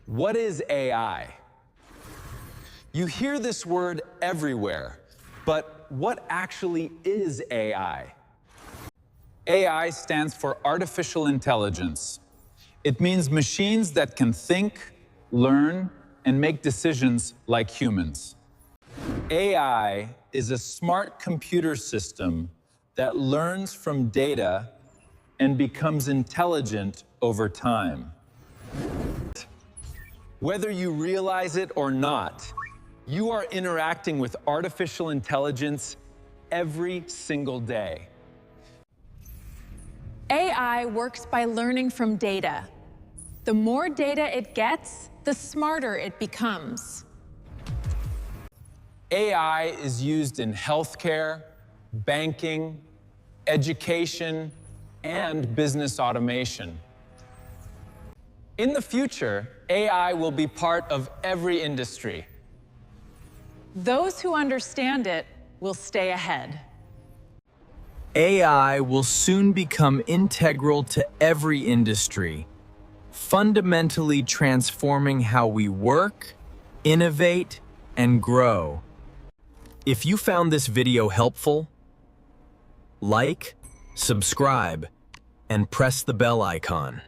What is AI? You hear this word everywhere, but what actually is AI? AI stands for artificial intelligence. It means machines that can think, learn, and make decisions like humans. AI is a smart computer system that learns from data and becomes intelligent over time. Whether you realize it or not, you are interacting with artificial intelligence every single day. AI works by learning from data. The more data it gets, the smarter it becomes. AI is used in healthcare, banking, education, and business automation. In the future, AI will be part of every industry. Those who understand it will stay ahead. AI will soon become integral to every industry, fundamentally transforming how we work, innovate, and grow. If you found this video helpful, like, subscribe, and press the bell icon.